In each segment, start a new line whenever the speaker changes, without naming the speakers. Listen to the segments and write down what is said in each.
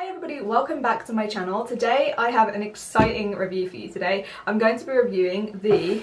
Hi everybody, welcome back to my channel. Today I have an exciting review for you today. I'm going to be reviewing the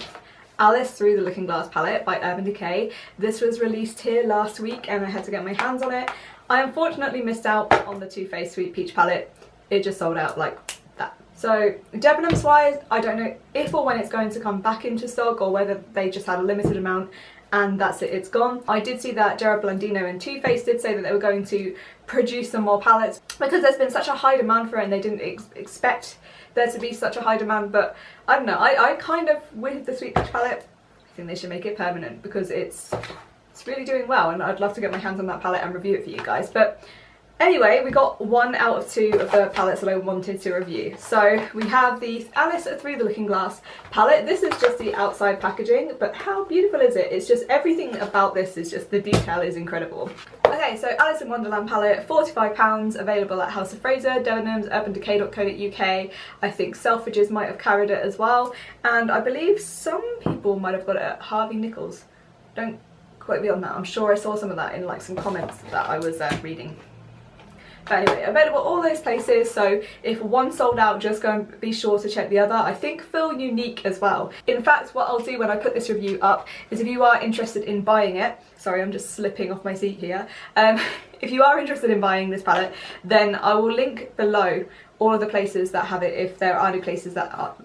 Alice Through the Looking Glass palette by Urban Decay. This was released here last week and I had to get my hands on it. I unfortunately missed out on the Too Faced Sweet Peach palette. It just sold out like that. So Debenhams wise, I don't know if or when it's going to come back into stock or whether they just had a limited amount and that's it, it's gone. I did see that Gerard Blandino and Too Faced did say that they were going to produce some more palettes because there's been such a high demand for it and they didn't expect there to be such a high demand. But I don't know, I kind of, with the Sweet Peach palette, I think they should make it permanent because it's really doing well and I'd love to get my hands on that palette and review it for you guys. But anyway, we got 1 out of 2 of the palettes that I wanted to review. So we have the Alice Through the Looking Glass palette. This is just the outside packaging, but how beautiful is it? It's just everything about this is just, the detail is incredible. Okay, so Alice in Wonderland palette, £45, available at House of Fraser, Debenhams, urbandecay.co.uk. I think Selfridges might have carried it as well, and I believe some people might have got it at Harvey Nichols. Don't quote me on that, I'm sure I saw some of that in like some comments that I was reading. But anyway, available all those places, so if one sold out, just go and be sure to check the other. I think Feel Unique as well. In fact, what I'll do when I put this review up is if you are interested in buying it, sorry I'm just slipping off my seat here, if you are interested in buying this palette, then I will link below all of the places that have it if there are any places that are,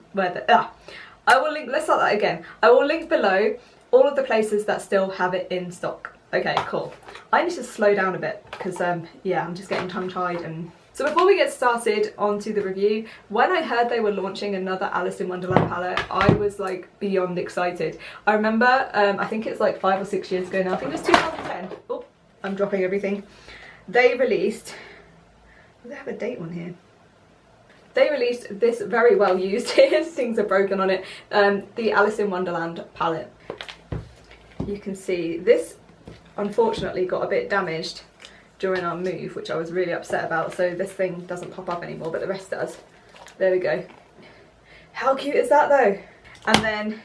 I will link, let's start that again. I will link below all of the places that still have it in stock. Okay, cool. I need to slow down a bit because yeah, I'm just getting tongue-tied. And so before we get started onto the review, when I heard they were launching another Alice in Wonderland palette, I was like beyond excited. I remember, I think it's like 5 or 6 years ago now, I think it was 2010. Oh, I'm dropping everything. They released, they have a date on here. They released this very well used, things are broken on it, the Alice in Wonderland palette. You can see this unfortunately got a bit damaged during our move, which I was really upset about, so this thing doesn't pop up anymore, but the rest does. There we go. How cute is that though? And then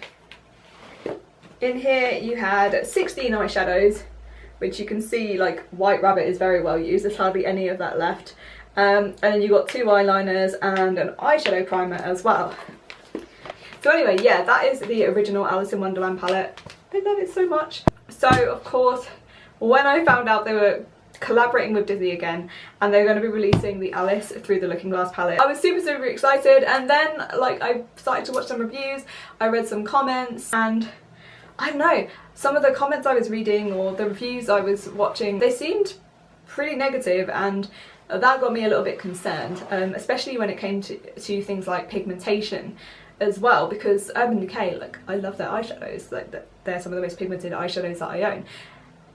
in here you had 16 eyeshadows, which you can see like White Rabbit is very well used, there's hardly any of that left. And then you got 2 eyeliners and an eyeshadow primer as well. So anyway, yeah, that is the original Alice in Wonderland palette. I love it so much. So of course, when I found out they were collaborating with Disney again and they're going to be releasing the Alice Through the Looking Glass palette, I was super excited. And then like I started to watch some reviews, I read some comments, and I don't know, some of the comments I was reading or the reviews I was watching, they seemed pretty negative, and that got me a little bit concerned, especially when it came to things like pigmentation as well, because Urban Decay, like, I love their eyeshadows, like they're some of the most pigmented eyeshadows that I own.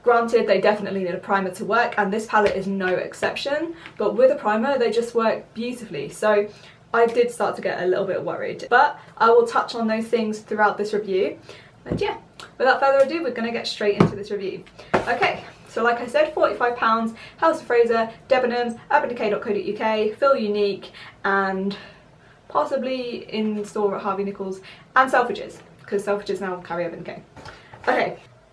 Granted, they definitely need a primer to work, and this palette is no exception, but with a primer they just work beautifully. So I did start to get a little bit worried, but I will touch on those things throughout this review. And yeah, without further ado, we're going to get straight into this review. Okay, so like I said, £45, House of Fraser, Debenhams, urbandecay.co.uk, Feel Unique, and possibly in store at Harvey Nichols and Selfridges, because Selfridges now carry Urban Decay.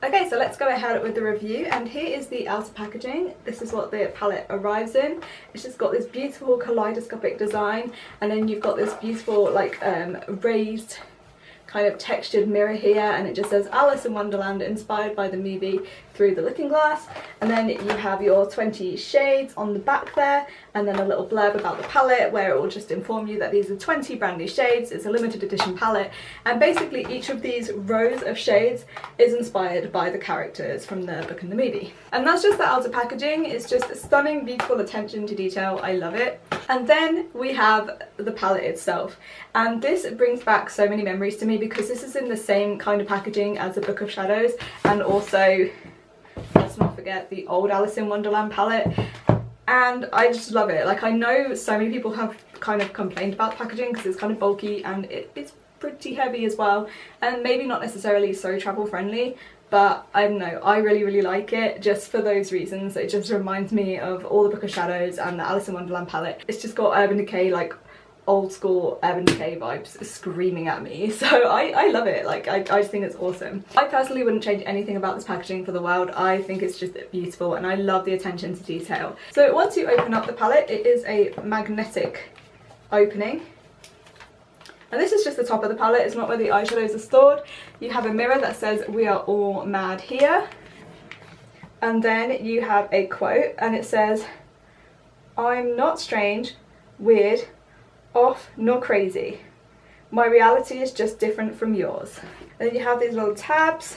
Okay, so let's go ahead with the review, and here is the outer packaging. This is what the palette arrives in. It's just got this beautiful kaleidoscopic design, and then you've got this beautiful like raised kind of textured mirror here, and it just says Alice in Wonderland, inspired by the movie Through the Looking Glass. And then you have your 20 shades on the back there, and then a little blurb about the palette where it will just inform you that these are 20 brand new shades. It's a limited edition palette, and basically each of these rows of shades is inspired by the characters from the book and the movie. And that's just the outer packaging. It's just stunning, beautiful attention to detail. I love it. And then we have the palette itself, and this brings back so many memories to me because this is in the same kind of packaging as the Book of Shadows, and also, let's not forget, the old Alice in Wonderland palette. And I just love it. Like, I know so many people have kind of complained about the packaging because it's kind of bulky and it's pretty heavy as well, and maybe not necessarily so travel friendly, but I don't know, I really like it just for those reasons. It just reminds me of all the Book of Shadows and the Alice in Wonderland palette. It's just got Urban Decay like old school Urban Decay vibes screaming at me, so I love it. Like I just think it's awesome. I personally wouldn't change anything about this packaging for the world. I think it's just beautiful and I love the attention to detail. So once you open up the palette, it is a magnetic opening. And this is just the top of the palette, it's not where the eyeshadows are stored. You have a mirror that says "We are all mad here." And then you have a quote and it says, "I'm not strange, weird, off nor crazy. My reality is just different from yours." And then you have these little tabs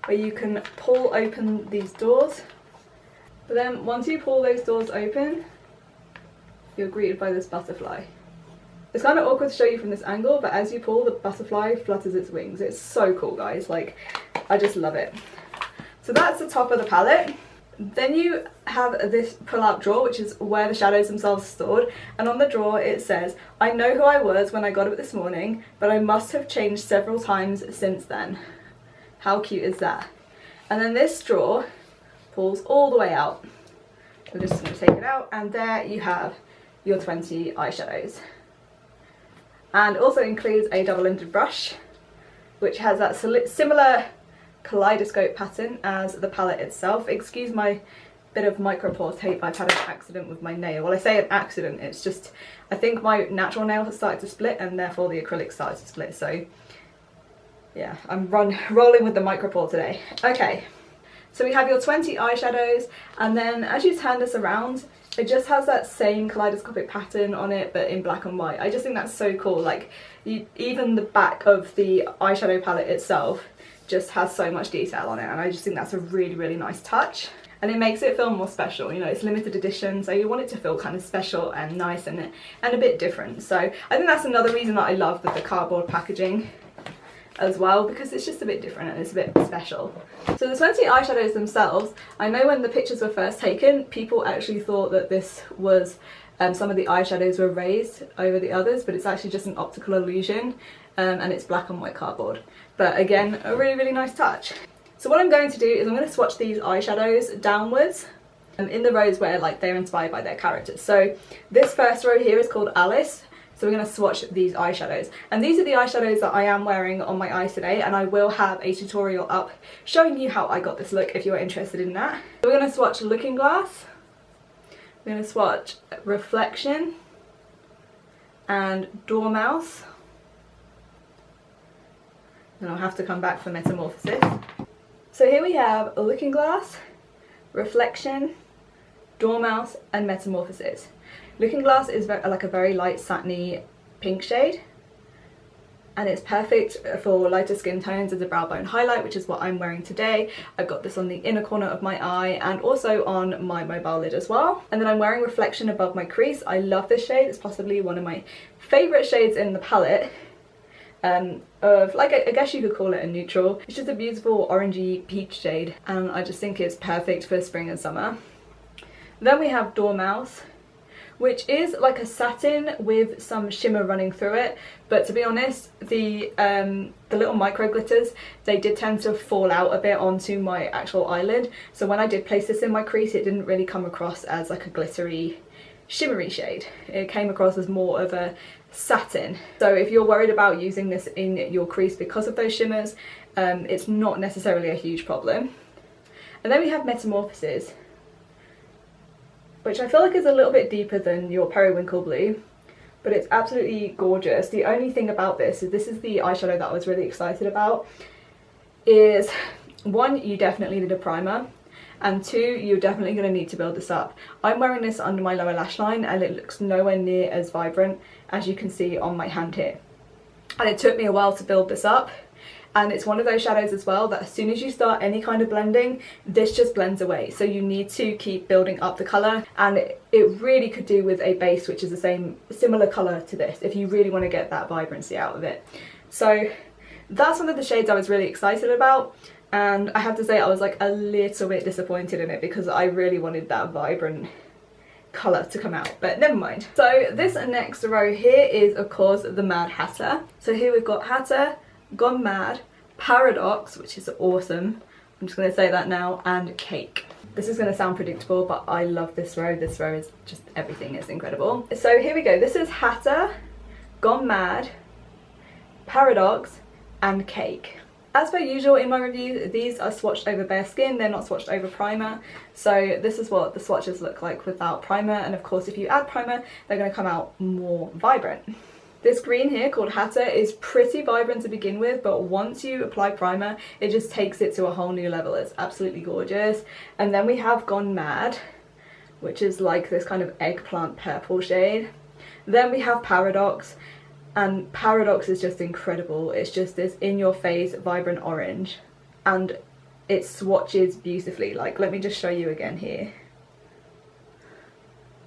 where you can pull open these doors. But then once you pull those doors open, you're greeted by this butterfly. It's kind of awkward to show you from this angle, but as you pull, the butterfly flutters its wings. It's so cool, guys. Like, I just love it. So that's the top of the palette. Then you have this pull-out drawer, which is where the shadows themselves are stored. And on the drawer it says, "I know who I was when I got up this morning, but I must have changed several times since then." How cute is that? And then this drawer pulls all the way out. We're just going to take it out, and there you have your 20 eyeshadows. And also includes a double-ended brush, which has that similar kaleidoscope pattern as the palette itself. Excuse my bit of micro pore tape, I've had an accident with my nail. Well, I say an accident, it's just, I think my natural nail has started to split and therefore the acrylic started to split, so yeah, I'm rolling with the micro pore today. Okay, so we have your 20 eyeshadows, and then as you turn this around, it just has that same kaleidoscopic pattern on it, but in black and white. I just think that's so cool. Like, even the back of the eyeshadow palette itself just has so much detail on it, and I just think that's a really, really nice touch. And it makes it feel more special. You know, it's limited edition, so you want it to feel kind of special and nice and a bit different. So I think that's another reason that I love the cardboard packaging as well, because it's just a bit different and it's a bit special. So the 20 eyeshadows themselves, I know when the pictures were first taken, people actually thought that this was some of the eyeshadows were raised over the others, but it's actually just an optical illusion, and it's black and white cardboard. But again, a really, really nice touch. So what I'm going to do is I'm going to swatch these eyeshadows downwards in the rows where like they're inspired by their characters. So this first row here is called Alice. So we're going to swatch these eyeshadows, and these are the eyeshadows that I am wearing on my eyes today, and I will have a tutorial up showing you how I got this look if you're interested in that. So we're going to swatch Looking Glass, we're going to swatch Reflection and Dormouse, then I'll have to come back for Metamorphosis. So here we have Looking Glass, Reflection, Dormouse and Metamorphosis. Looking Glass is like a very light satiny pink shade, and it's perfect for lighter skin tones as a brow bone highlight, which is what I'm wearing today. I've got this on the inner corner of my eye and also on my mobile lid as well. And then I'm wearing Reflection above my crease. I love this shade, it's possibly one of my favourite shades in the palette. Of like, I guess you could call it a neutral. It's just a beautiful orangey peach shade, and I just think it's perfect for spring and summer. Then we have Dormouse, which is like a satin with some shimmer running through it, but to be honest, the little micro glitters, they did tend to fall out a bit onto my actual eyelid, so when I did place this in my crease, it didn't really come across as like a glittery shimmery shade. It came across as more of a satin. So if you're worried about using this in your crease because of those shimmers, it's not necessarily a huge problem. And then we have Metamorphosis, which I feel like is a little bit deeper than your Periwinkle Blue, but it's absolutely gorgeous. The only thing about this is the eyeshadow that I was really excited about, is one, you definitely need a primer, and two, you're definitely going to need to build this up. I'm wearing this under my lower lash line and it looks nowhere near as vibrant as you can see on my hand here. And it took me a while to build this up. And it's one of those shadows as well that as soon as you start any kind of blending, this just blends away. So you need to keep building up the colour, and it really could do with a base which is the similar colour to this if you really want to get that vibrancy out of it. So that's one of the shades I was really excited about, and I have to say I was like a little bit disappointed in it because I really wanted that vibrant colour to come out, but never mind. So this next row here is of course the Mad Hatter. So here we've got Hatter, Gone Mad, Paradox, which is awesome, I'm just going to say that now, and Cake. This is going to sound predictable, but I love this row. This row is just everything, it's incredible. So here we go, this is Hatter, Gone Mad, Paradox and Cake. As per usual in my review, these are swatched over bare skin, they're not swatched over primer. So this is what the swatches look like without primer, and of course if you add primer, they're going to come out more vibrant. This green here called Hatter is pretty vibrant to begin with, but once you apply primer, it just takes it to a whole new level. It's absolutely gorgeous. And then we have Gone Mad, which is like this kind of eggplant purple shade. Then we have Paradox, and Paradox is just incredible. It's just this in-your-face vibrant orange, and it swatches beautifully. Like, let me just show you again here.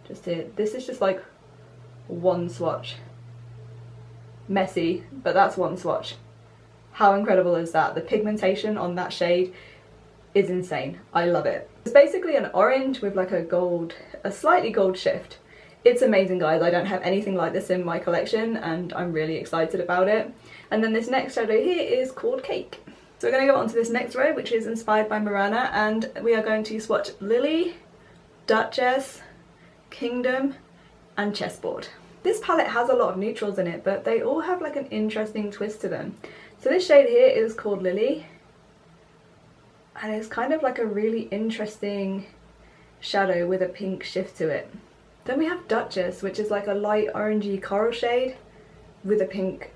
Just here. This is just like one swatch. Messy, but that's one swatch. How incredible is that? The pigmentation on that shade is insane. I love it. It's basically an orange with like a slightly gold shift. It's amazing, guys. I don't have anything like this in my collection and I'm really excited about it. And then this next shadow here is called Cake. So we're going to go on to this next row, which is inspired by Murana, and we are going to swatch Lily, Duchess, Kingdom and Chessboard. This palette has a lot of neutrals in it, but they all have like an interesting twist to them. So this shade here is called Lily, and it's kind of like a really interesting shadow with a pink shift to it. Then we have Duchess, which is like a light orangey coral shade with a pink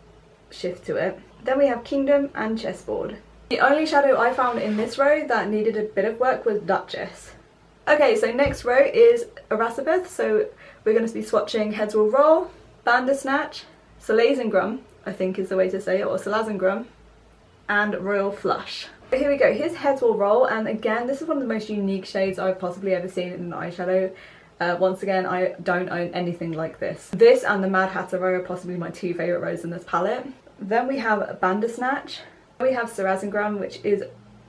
shift to it. Then we have Kingdom and Chessboard. The only shadow I found in this row that needed a bit of work was Duchess. Okay, so next row is Erasipeth, so we're going to be swatching Heads Will Roll, Bandersnatch, Solazengrum, I think is the way to say it, or Solazengrum, and Royal Flush. So here we go, here's Heads Will Roll, and again, this is one of the most unique shades I've possibly ever seen in an eyeshadow. Once again, I don't own anything like this. This and the Mad Hatter row are possibly my two favourite rows in this palette. Then we have Bandersnatch. We have Solazengrum, which is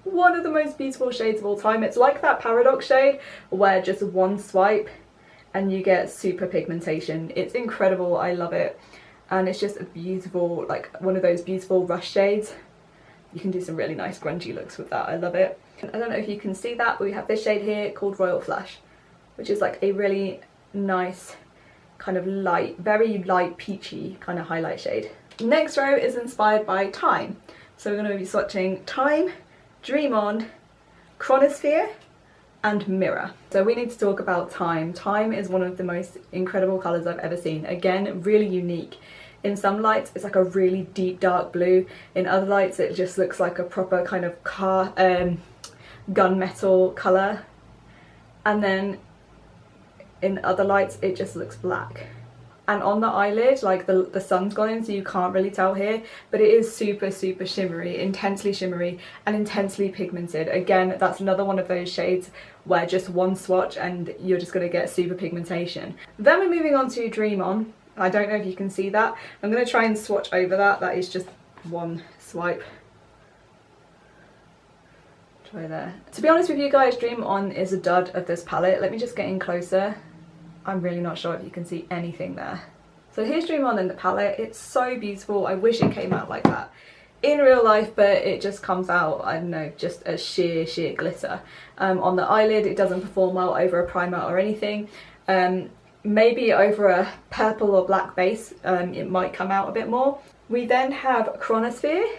one of the most beautiful shades of all time. It's like that Paradox shade where just one swipe and you get super pigmentation. It's incredible, I love it. And it's just a beautiful, like one of those beautiful rush shades. You can do some really nice grungy looks with that, I love it. I don't know if you can see that, but we have this shade here called Royal Flush, which is like a really nice kind of light, very light peachy kind of highlight shade. Next row is inspired by Time. So we're going to be swatching Time, Dream On, Chronosphere and Mirror. So we need to talk about Time. Time is one of the most incredible colours I've ever seen. Again, really unique. In some lights it's like a really deep dark blue. In other lights it just looks like a proper kind of gunmetal colour. And then in other lights it just looks black. And on the eyelid, like the sun's gone in so you can't really tell here, but it is super shimmery, intensely and intensely pigmented. Again, that's another one of those shades where just one swatch and you're just going to get super pigmentation. Then we're moving on to Dream On. I don't know if you can see that. I'm going to try and swatch over that. That is just one swipe. Try there. To be honest with you guys, Dream On is a dud of this palette. Let me just get in closer. I'm really not sure if you can see anything there. So here's Dream On in the palette. It's so beautiful. I wish it came out like that in real life, but it just comes out, I don't know, just as sheer glitter. On the eyelid it doesn't perform well over a primer or anything. Maybe over a purple or black base it might come out a bit more. We then have Chronosphere,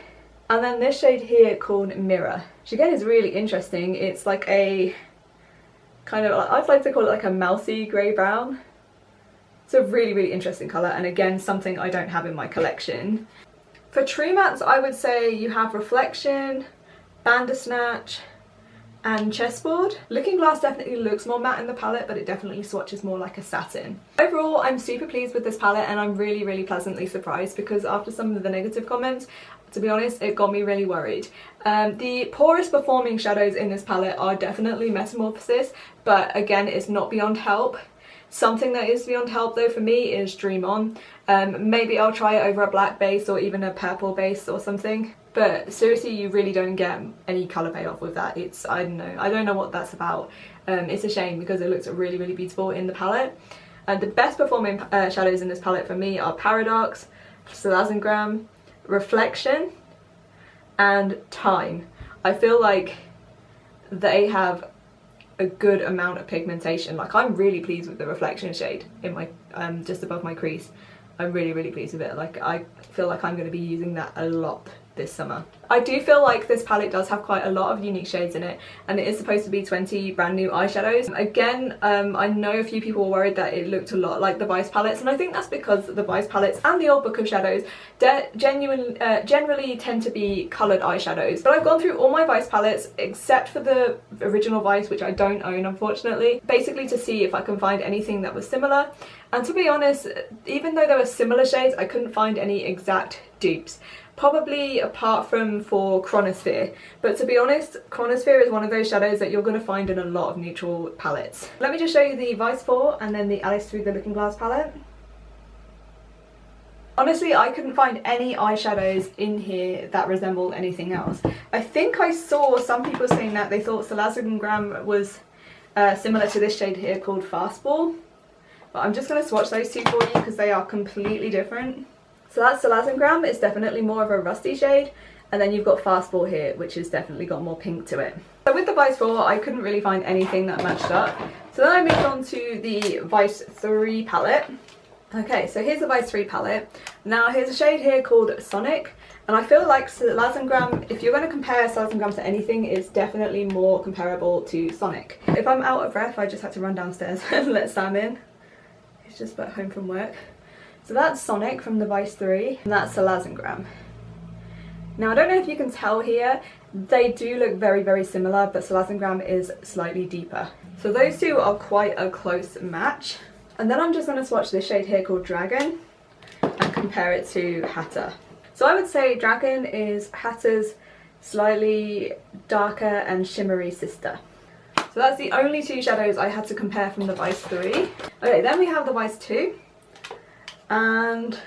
and then this shade here called Mirror, which again is really interesting. It's like a kind of, I'd like to call it like a mousy grey brown. It's a really interesting colour, and again something I don't have in my collection. For true mattes I would say you have Reflection, Bandersnatch and Chessboard. Looking Glass definitely looks more matte in the palette, but it definitely swatches more like a satin. Overall, I'm super pleased with this palette and I'm really pleasantly surprised, because after some of the negative comments, to be honest, it got me really worried. The poorest performing shadows in this palette are definitely Metamorphosis, but again, it's not beyond help. Something that is beyond help though for me is Dream On. Maybe I'll try it over a black base or even a purple base or something. But seriously, you really don't get any colour payoff with that. It's, I don't know what that's about. It's a shame because it looks really beautiful in the palette. The best performing shadows in this palette for me are Paradox, Solazengrum, Reflection and Time. I feel like they have a good amount of pigmentation. Like, I'm really pleased with the Reflection shade in my just above my crease. I'm really, really pleased with it. Like, I feel like I'm going to be using that a lot this summer. I do feel like this palette does have quite a lot of unique shades in it, and it is supposed to be 20 brand new eyeshadows. Again, I know a few people were worried that it looked a lot like the Vice palettes, and I think that's because the Vice palettes and the old book of shadows generally tend to be coloured eyeshadows. But I've gone through all my Vice palettes except for the original Vice, which I don't own unfortunately, basically to see if I can find anything that was similar. And to be honest, even though there were similar shades, I couldn't find any exact dupes. Probably apart from for Chronosphere, but to be honest, Chronosphere is one of those shadows that you're going to find in a lot of neutral palettes. Let me just show you the Vice 4 and then the Alice Through the Looking Glass palette. Honestly, I couldn't find any eyeshadows in here that resembled anything else. I think I saw some people saying that they thought Salazengram was similar to this shade here called Fastball, but I'm just going to swatch those two for you because they are completely different. So that's Salazengram, it's definitely more of a rusty shade, and then you've got Fastball here, which has definitely got more pink to it. So with the Vice 4, I couldn't really find anything that matched up. So then I moved on to the Vice 3 palette. Okay, so here's the Vice 3 palette. Now here's a shade here called Sonic, and I feel like Salazengram, if you're going to compare Salazengram to anything, it's definitely more comparable to Sonic. If I'm out of breath, I just had to run downstairs and let Sam in. He's just back home from work. So that's Sonic from the Vice 3, and that's Salazengram. Now I don't know if you can tell here, they do look very, very similar, but Salazengram is slightly deeper. So those two are quite a close match. And then I'm just going to swatch this shade here called Dragon and compare it to Hatter. So I would say Dragon is Hatter's slightly darker and shimmery sister. So that's the only two shadows I had to compare from the Vice 3. Okay, then we have the Vice 2. And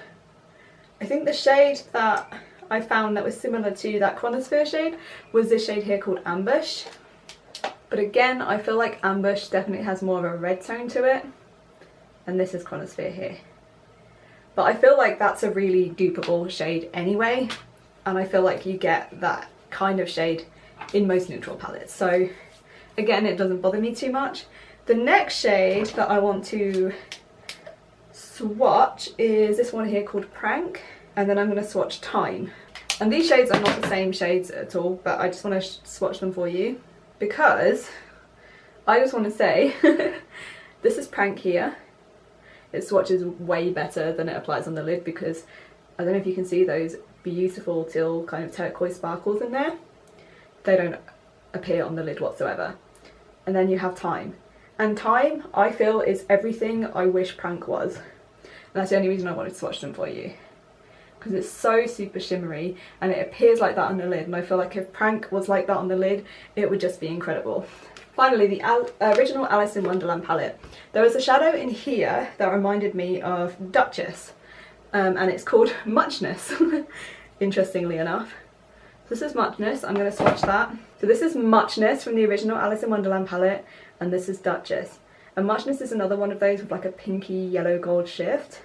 I think the shade that I found that was similar to that Chronosphere shade was this shade here called Ambush. But again, I feel like Ambush definitely has more of a red tone to it. And this is Chronosphere here. But I feel like that's a really dupeable shade anyway. And I feel like you get that kind of shade in most neutral palettes. So again, it doesn't bother me too much. The next shade that I want to swatch is this one here called Prank, and then I'm going to swatch Time. And these shades are not the same shades at all, but I just want to swatch them for you because I just want to say this is Prank here. It swatches way better than it applies on the lid because I don't know if you can see those beautiful teal kind of turquoise sparkles in there. They don't appear on the lid whatsoever. And then you have Time. And Time, I feel, is everything I wish Prank was. And that's the only reason I wanted to swatch them for you. Because it's so super shimmery and it appears like that on the lid. And I feel like if Prank was like that on the lid, it would just be incredible. Finally, the original Alice in Wonderland palette. There was a shadow in here that reminded me of Duchess. And it's called Muchness, interestingly enough. So this is Muchness, I'm going to swatch that. So this is Muchness from the original Alice in Wonderland palette, and this is Duchess. And Muchness is another one of those with like a pinky yellow gold shift,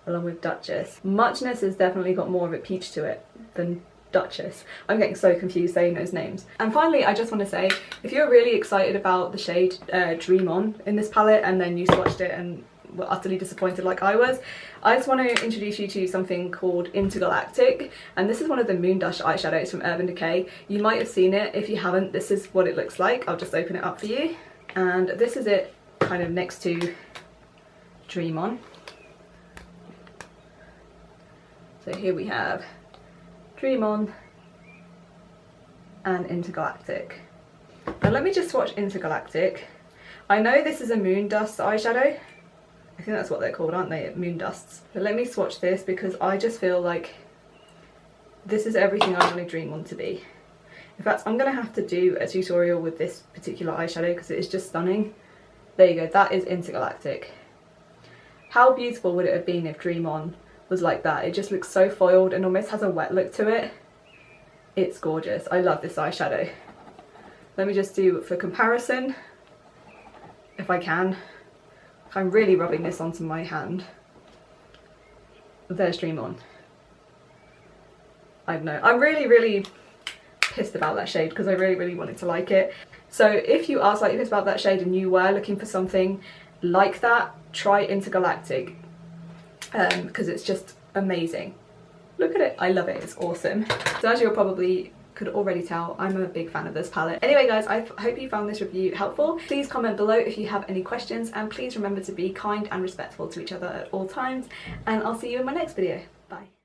along with Duchess. Muchness has definitely got more of a peach to it than Duchess. I'm getting so confused saying those names. And finally, I just want to say, if you're really excited about the shade Dream On in this palette and then you swatched it and were utterly disappointed like I was, I just want to introduce you to something called Intergalactic, and this is one of the Moon Dust eyeshadows from Urban Decay. You might have seen it. If you haven't, this is what it looks like. I'll just open it up for you. And this is it kind of next to Dream On. So here we have Dream On and Intergalactic. Now let me just swatch Intergalactic. I know this is a Moon Dust eyeshadow. I think that's what they're called, aren't they? Moon Dusts. But let me swatch this because I just feel like this is everything I want a Dream On to be. In fact, I'm going to have to do a tutorial with this particular eyeshadow because it is just stunning. There you go, that is Intergalactic. How beautiful would it have been if Dream On was like that? It just looks so foiled and almost has a wet look to it. It's gorgeous. I love this eyeshadow. Let me just do for comparison, if I can. I'm really rubbing this onto my hand. There's Dream On. I don't know. I'm really pissed about that shade because I really wanted to like it. So if you are slightly pissed about that shade and you were looking for something like that, try Intergalactic. because it's just amazing. Look at it, I love it, it's awesome. So as you'll probably could already tell, I'm a big fan of this palette. Anyway guys, I hope you found this review helpful. Please comment below if you have any questions, and please remember to be kind and respectful to each other at all times, and I'll see you in my next video. Bye.